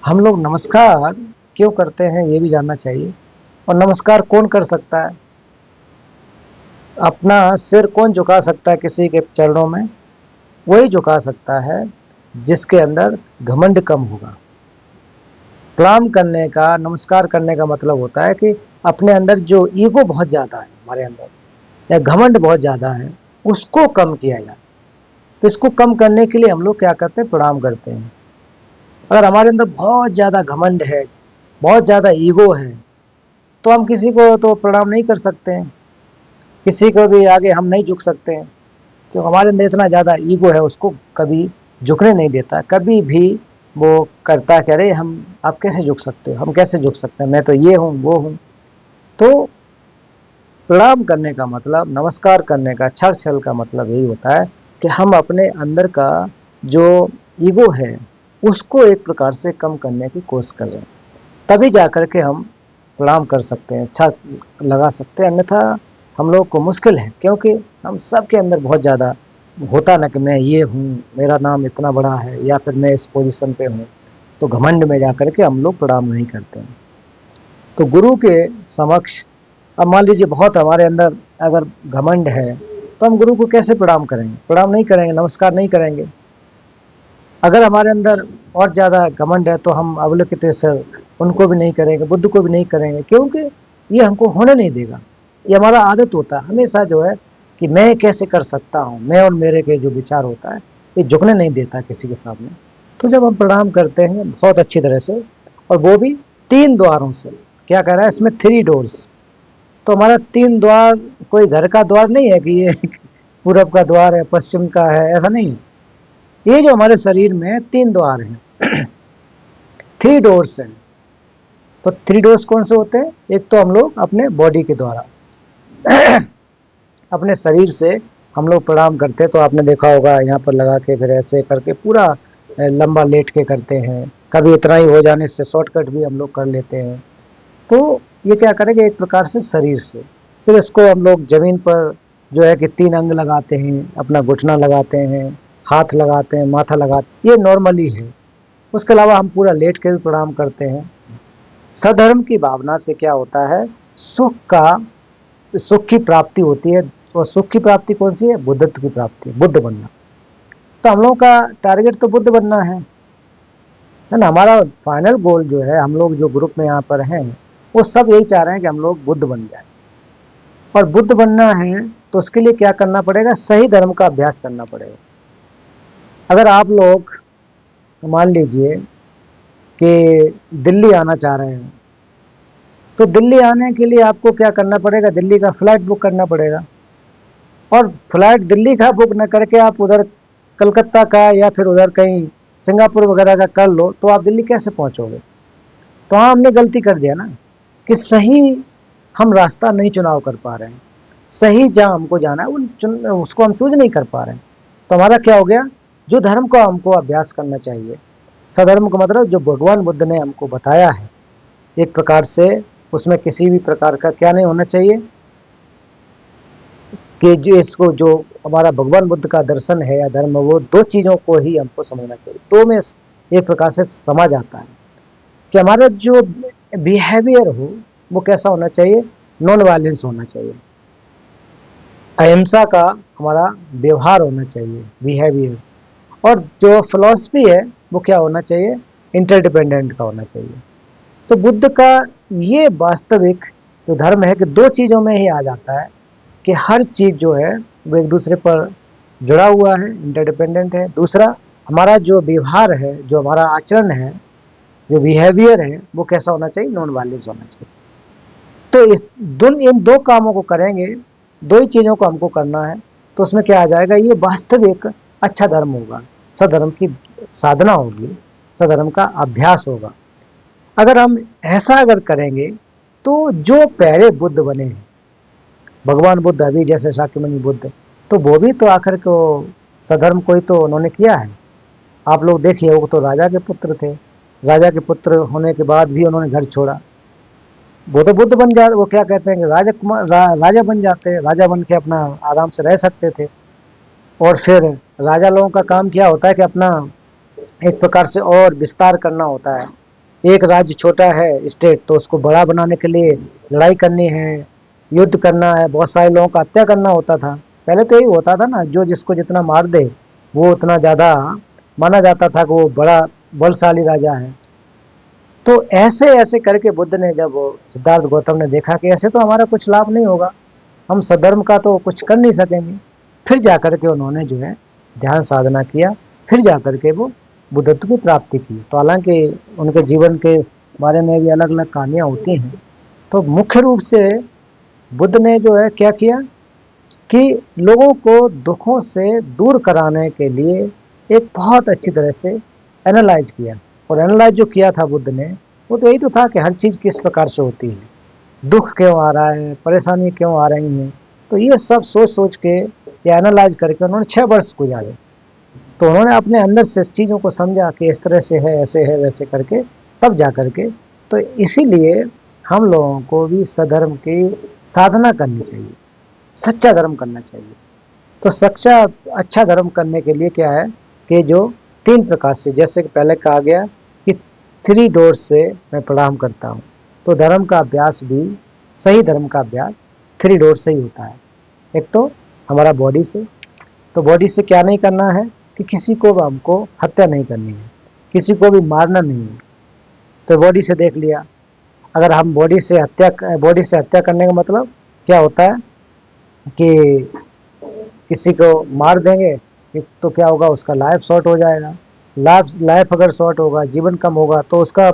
हम लोग नमस्कार क्यों करते हैं ये भी जानना चाहिए। और नमस्कार कौन कर सकता है? अपना सिर कौन झुका सकता है किसी के चरणों में? वही झुका सकता है जिसके अंदर घमंड कम होगा। प्रणाम करने का, नमस्कार करने का मतलब होता है कि अपने अंदर जो ईगो बहुत ज़्यादा है, हमारे अंदर या घमंड बहुत ज़्यादा है, उसको कम किया जाए। तो इसको कम करने के लिए हम लोग क्या करते हैं? प्रणाम करते हैं। अगर हमारे अंदर बहुत ज़्यादा घमंड है, बहुत ज़्यादा ईगो है, तो हम किसी को तो प्रणाम नहीं कर सकते हैं, किसी को भी आगे हम नहीं झुक सकते हैं। क्यों? हमारे अंदर इतना ज़्यादा ईगो है, उसको कभी झुकने नहीं देता। कभी भी वो करता है कि अरे हम, आप कैसे झुक सकते हो, हम कैसे झुक सकते हैं, मैं तो ये हूँ वो हूँ। तो प्रणाम करने का मतलब, नमस्कार करने का, छल छल का मतलब यही होता है कि हम अपने अंदर का जो ईगो है उसको एक प्रकार से कम करने की कोशिश कर रहे हैं। तभी जाकर के हम प्रणाम कर सकते हैं, अच्छा लगा सकते हैं। अन्यथा हम लोग को मुश्किल है, क्योंकि हम सब के अंदर बहुत ज़्यादा होता ना कि मैं ये हूँ, मेरा नाम इतना बड़ा है, या फिर मैं इस पोजीशन पे हूँ। तो घमंड में जाकर के हम लोग प्रणाम नहीं करते हैं। तो गुरु के समक्ष, अब मान लीजिए बहुत हमारे अंदर अगर घमंड है, तो हम गुरु को कैसे प्रणाम करेंगे? प्रणाम नहीं करेंगे, नमस्कार नहीं करेंगे। अगर हमारे अंदर और ज़्यादा घमंड है तो हम अवलोकितेश्वर उनको भी नहीं करेंगे, बुद्ध को भी नहीं करेंगे, क्योंकि ये हमको होने नहीं देगा। ये हमारा आदत होता है हमेशा जो है कि मैं कैसे कर सकता हूँ, मैं और मेरे के जो विचार होता है, ये झुकने नहीं देता किसी के सामने। तो जब हम प्रणाम करते हैं बहुत अच्छी तरह से, और वो भी 3 द्वारों से, क्या कह रहा है इसमें? 3 डोर्स। तो हमारा 3 द्वार कोई घर का द्वार नहीं है कि ये पूरब का द्वार है, पश्चिम का है, ऐसा नहीं। ये जो हमारे शरीर में 3 द्वार हैं, 3 डोर्स हैं। तो 3 डोर्स कौन से होते हैं? एक तो हम लोग अपने बॉडी के द्वारा अपने शरीर से हम लोग प्रणाम करते हैं। तो आपने देखा होगा यहाँ पर लगा के फिर ऐसे करके पूरा लंबा लेट के करते हैं। कभी इतना ही हो जाने से शॉर्टकट भी हम लोग कर लेते हैं। तो ये क्या करेंगे? एक प्रकार से शरीर से। फिर इसको हम लोग जमीन पर जो है कि 3 अंग लगाते हैं, अपना घुटना लगाते हैं, हाथ लगाते हैं, माथा लगाते हैं, ये नॉर्मली है। उसके अलावा हम पूरा लेट के भी प्रणाम करते हैं। सधर्म की भावना से क्या होता है? सुख की प्राप्ति होती है। और सुख की प्राप्ति कौन सी है? बुद्धत्व की प्राप्ति, बुद्ध बनना। तो हम लोगों का टारगेट तो बुद्ध बनना है ना? हमारा फाइनल गोल जो है, हम लोग जो ग्रुप में यहाँ पर हैं, वो सब यही चाह रहे हैं कि हम लोग बुद्ध बन जाए। और बुद्ध बनना है तो उसके लिए क्या करना पड़ेगा? सही धर्म का अभ्यास करना पड़ेगा। अगर आप लोग मान लीजिए कि दिल्ली आना चाह रहे हैं, तो दिल्ली आने के लिए आपको क्या करना पड़ेगा? दिल्ली का फ्लाइट बुक करना पड़ेगा। और फ्लाइट दिल्ली का बुक न करके आप उधर कलकत्ता का या फिर उधर कहीं सिंगापुर वगैरह का कर लो, तो आप दिल्ली कैसे पहुंचोगे? तो हाँ, हमने गलती कर दिया ना कि सही हम रास्ता नहीं चुनाव कर पा रहे हैं। सही जहाँ हमको जाना है उसको हम चूज नहीं कर पा रहे हैं। तो हमारा क्या हो गया? जो धर्म को हमको अभ्यास करना चाहिए, सधर्म का मतलब जो भगवान बुद्ध ने हमको बताया है, एक प्रकार से उसमें किसी भी प्रकार का क्या नहीं होना चाहिए कि जो इसको, जो हमारा भगवान बुद्ध का दर्शन है या धर्म, वो 2 चीज़ों को ही हमको समझना चाहिए। 2 में एक प्रकार से समझ आता है कि हमारा जो बिहेवियर हो वो कैसा होना चाहिए? नॉन वायलेंस होना चाहिए, अहिंसा का हमारा व्यवहार होना चाहिए, बिहेवियर। और जो फिलॉसफी है वो क्या होना चाहिए? इंटरडिपेंडेंट का होना चाहिए। तो बुद्ध का ये वास्तविक जो धर्म है कि 2 चीज़ों में ही आ जाता है कि हर चीज़ जो है वो एक दूसरे पर जुड़ा हुआ है, इंटरडिपेंडेंट है। दूसरा, हमारा जो व्यवहार है, जो हमारा आचरण है, जो बिहेवियर है, वो कैसा होना चाहिए? नॉन वायलेंस होना चाहिए। तो इन 2 कामों को करेंगे, 2 ही चीज़ों को हमको करना है, तो उसमें क्या आ जाएगा? ये वास्तविक अच्छा धर्म होगा, सधर्म की साधना होगी, सधर्म का अभ्यास होगा। अगर हम ऐसा अगर करेंगे, तो जो पहले बुद्ध बने हैं, भगवान बुद्ध, अभी जैसे शाक्यमुनि बुद्ध, तो वो भी तो आखिर को सधर्म को ही तो उन्होंने किया है। आप लोग देखिए, वो तो राजा के पुत्र थे। राजा के पुत्र होने के बाद भी उन्होंने घर छोड़ा। वो तो बुद्ध बन जा, वो क्या कहते हैं कि राजा बन जाते, राजा बन के अपना आराम से रह सकते थे। और फिर राजा लोगों का काम क्या होता है कि अपना एक प्रकार से और विस्तार करना होता है। एक राज्य छोटा है स्टेट, तो उसको बड़ा बनाने के लिए लड़ाई करनी है, युद्ध करना है, बहुत सारे लोगों का हत्या करना होता था। पहले तो यही होता था ना, जो जिसको जितना मार दे वो उतना ज़्यादा माना जाता था कि वो बड़ा बलशाली राजा है। तो ऐसे ऐसे करके बुद्ध ने, जब सिद्धार्थ गौतम ने देखा कि ऐसे तो हमारा कुछ लाभ नहीं होगा, हम सधर्म का तो कुछ कर नहीं सकेंगे, फिर जाकर के उन्होंने जो है ध्यान साधना किया, फिर जाकर के वो बुद्धत्व की प्राप्ति की। तो हालांकि उनके जीवन के बारे में भी अलग अलग कहानियाँ होती हैं। तो मुख्य रूप से बुद्ध ने जो है क्या किया कि लोगों को दुखों से दूर कराने के लिए एक बहुत अच्छी तरह से एनालाइज किया। और एनालाइज जो किया था बुद्ध ने, वो तो यही तो था कि हर चीज़ किस प्रकार से होती है, दुख क्यों आ रहा है, परेशानी क्यों आ रही है। तो ये सब सोच सोच के या एनालाइज करके उन्होंने 6 वर्ष गुजारे। तो उन्होंने अपने अंदर से इस चीज़ों को समझा कि इस तरह से है, ऐसे है, वैसे करके तब जा करके। तो इसीलिए हम लोगों को भी सधर्म की साधना करनी चाहिए, सच्चा धर्म करना चाहिए। तो सच्चा अच्छा धर्म करने के लिए क्या है कि जो 3 प्रकार से, जैसे कि पहले कहा गया कि 3 डोर्स से मैं प्रणाम करता हूँ। तो धर्म का अभ्यास भी, सही धर्म का अभ्यास 3 डोर्स से ही होता है। एक तो हमारा बॉडी से, तो बॉडी से क्या नहीं करना है कि किसी को हमको हत्या नहीं करनी है, किसी को भी मारना नहीं है। तो बॉडी से देख लिया, अगर हम बॉडी से हत्या करने का मतलब क्या होता है कि किसी को मार देंगे तो क्या होगा, उसका लाइफ शॉर्ट हो जाएगा। लाइफ अगर शॉर्ट होगा, जीवन कम होगा, तो उसका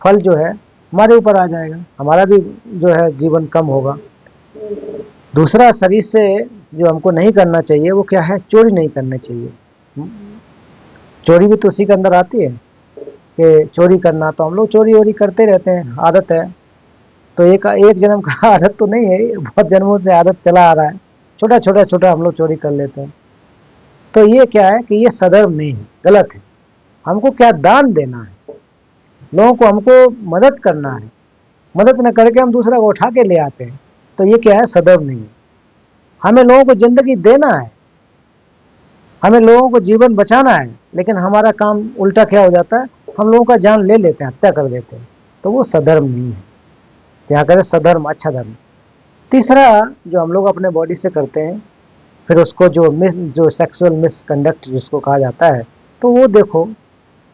फल जो है हमारे ऊपर आ जाएगा, हमारा भी जो है जीवन कम होगा। दूसरा, शरीर से जो हमको नहीं करना चाहिए वो क्या है, चोरी नहीं करनी चाहिए। चोरी भी तो उसी के अंदर आती है कि चोरी करना, तो हम लोग चोरी वोरी करते रहते हैं, आदत है। तो एक जन्म का आदत तो नहीं है, बहुत जन्मों से आदत चला आ रहा है, छोटा हम लोग चोरी कर लेते हैं। तो ये क्या है कि ये सधर्म नहीं है, गलत है। हमको क्या, दान देना है, लोगों को हमको मदद करना है, मदद न करके हम दूसरा को उठा के ले आते हैं, तो ये क्या है, सधर्म नहीं है। हमें लोगों को जिंदगी देना है, हमें लोगों को जीवन बचाना है, लेकिन हमारा काम उल्टा क्या हो जाता है, हम लोगों का जान ले लेते हैं, हत्या कर देते हैं। तो वो सधर्म नहीं है। यहाँ करें सधर्म, अच्छा धर्म। तीसरा, जो हम लोग अपने बॉडी से करते हैं, फिर उसको जो सेक्सुअल मिसकंडक्ट जिसको कहा जाता है, तो वो देखो,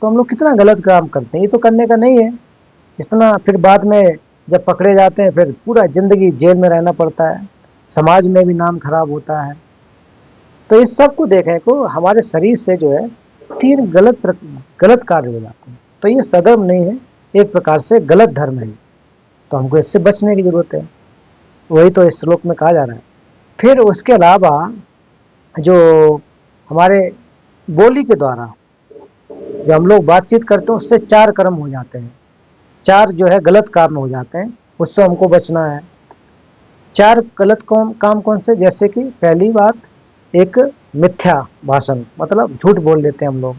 तो हम लोग कितना गलत काम करते हैं, ये तो करने का नहीं है इतना। फिर बाद में जब पकड़े जाते हैं, फिर पूरा जिंदगी जेल में रहना पड़ता है, समाज में भी नाम खराब होता है। तो इस सब को देखें को हमारे शरीर से जो है 3 गलत कार्य हो जाते हैं। तो ये सधर्म नहीं है, एक प्रकार से गलत धर्म है। तो हमको इससे बचने की जरूरत है, वही तो इस श्लोक में कहा जा रहा है। फिर उसके अलावा जो हमारे बोली के द्वारा जब हम लोग बातचीत करते हैं, उससे 4 कर्म हो जाते हैं, 4 जो है गलत काम हो जाते हैं, उससे हमको बचना है। 4 गलत काम कौन से, जैसे कि पहली बात, एक मिथ्या भाषण, मतलब झूठ बोल लेते हैं हम लोग।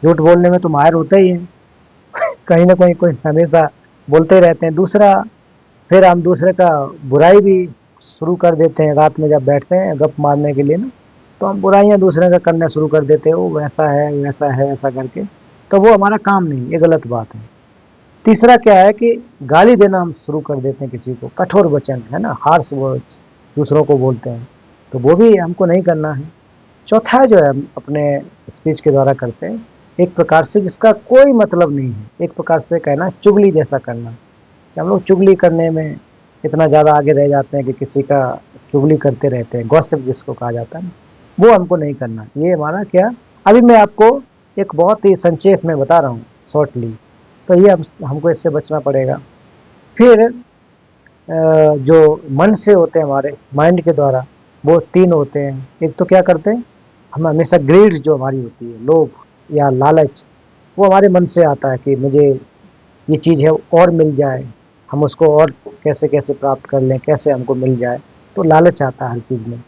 झूठ बोलने में तो माहिर होते ही हैं, कहीं ना कहीं कोई हमेशा बोलते रहते हैं। दूसरा, फिर हम दूसरे का बुराई भी शुरू कर देते हैं, रात में जब बैठते हैं गप मारने के लिए ना, तो हम बुराइयां दूसरे का करना शुरू कर देते हैं, वो वैसा है वैसा है ऐसा करके। तो वो हमारा काम नहीं, ये गलत बात है। तीसरा क्या है कि गाली देना हम शुरू कर देते हैं किसी को, कठोर वचन है ना, हार्श वर्ड्स दूसरों को बोलते हैं, तो वो भी हमको नहीं करना है। चौथा जो है हम अपने स्पीच के द्वारा करते हैं, एक प्रकार से जिसका कोई मतलब नहीं है, एक प्रकार से कहना चुगली जैसा करना, कि हम लोग चुगली करने में इतना ज़्यादा आगे रह जाते हैं कि किसी का चुगली करते रहते हैं, गॉसिप जिसको कहा जाता है, वो हमको नहीं करना। ये हमारा क्या, अभी मैं आपको एक बहुत ही संक्षेप में बता रहा हूँ, शॉर्टली। तो ये हमको इससे बचना पड़ेगा। फिर जो मन से होते हैं, हमारे माइंड के द्वारा, वो 3 होते हैं। एक तो क्या करते हैं, हम हमेशा ग्रीड जो हमारी होती है, लोभ या लालच, वो हमारे मन से आता है कि मुझे ये चीज़ है और मिल जाए, हम उसको और कैसे कैसे प्राप्त कर लें, कैसे हमको मिल जाए, तो लालच आता है हर चीज़ में।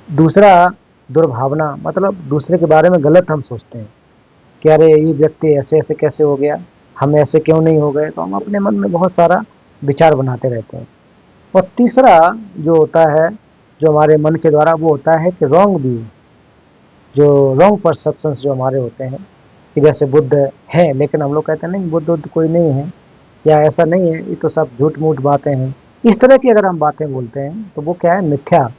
दूसरा, दुर्भावना, मतलब दूसरे के बारे में गलत हम सोचते हैं कि अरे ये व्यक्ति ऐसे ऐसे कैसे हो गया, हम ऐसे क्यों नहीं हो गए, तो हम अपने मन में बहुत सारा विचार बनाते रहते हैं। और तीसरा जो होता है, जो हमारे मन के द्वारा, वो होता है कि रॉन्ग व्यू, जो रॉन्ग परसेप्शंस जो हमारे होते हैं, कि जैसे बुद्ध है, लेकिन हम लोग कहते हैं नहीं बुद्ध कोई नहीं है, या ऐसा नहीं है, ये तो सब झूठ मूठ बातें हैं। इस तरह की अगर हम बातें बोलते हैं तो वो क्या है, मिथ्या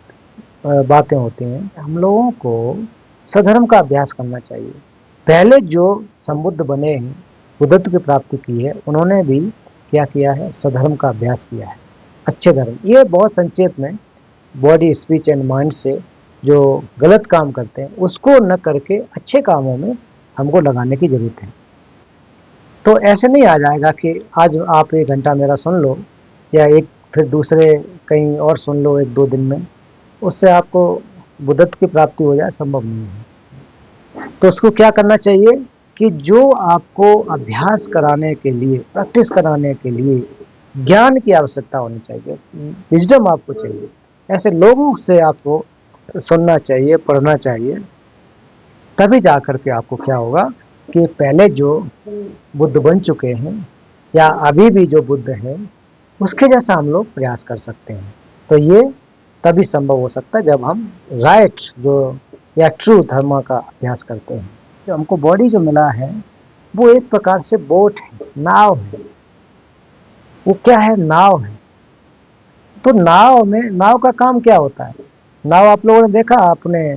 बातें होती हैं। हम लोगों को सधर्म का अभ्यास करना चाहिए। पहले जो संबुद्ध बने हैं, बुद्धत्व की प्राप्ति की है, उन्होंने भी क्या किया है, सधर्म का अभ्यास किया है, अच्छे धर्म। ये बहुत संक्षेप में बॉडी स्पीच एंड माइंड से जो गलत काम करते हैं उसको न करके अच्छे कामों में हमको लगाने की जरूरत है। तो ऐसे नहीं आ जाएगा कि आज आप 1 घंटा मेरा सुन लो या एक फिर दूसरे कहीं और सुन लो 1-2 दिन में, उससे आपको बुद्धत्व की प्राप्ति हो जाए, संभव नहीं है। तो उसको क्या करना चाहिए कि जो आपको अभ्यास कराने के लिए, प्रैक्टिस कराने के लिए ज्ञान की आवश्यकता होनी चाहिए, विजडम आपको चाहिए, ऐसे लोगों से आपको सुनना चाहिए, पढ़ना चाहिए। तभी जा कर के आपको क्या होगा कि पहले जो बुद्ध बन चुके हैं या अभी भी जो बुद्ध है उसके जैसा हम लोग प्रयास कर सकते हैं। तो ये तभी संभव हो सकता है जब हम राइट जो या ट्रू धर्म का अभ्यास करते हैं। जो हमको बॉडी जो मिला है वो एक प्रकार से बोट है, नाव है। वो क्या है, नाव है। तो नाव में, नाव का काम क्या होता है? नाव आप लोगों ने देखा, आपने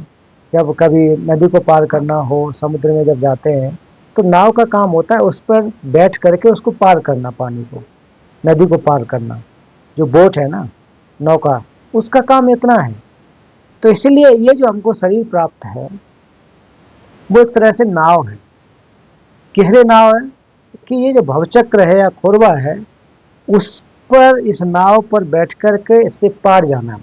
जब कभी नदी को पार करना हो, समुद्र में जब जाते हैं तो नाव का काम होता है उस पर बैठ करके उसको पार करना, पानी को, नदी को पार करना। जो बोट है ना, नौका, उसका काम इतना है। तो इसीलिए ये जो हमको शरीर प्राप्त है वो एक तरह से नाव है। किस लिए नाव है? कि ये जो भवचक्र है या खोरवा है, उस पर, इस नाव पर बैठ कर के इससे पार जाना।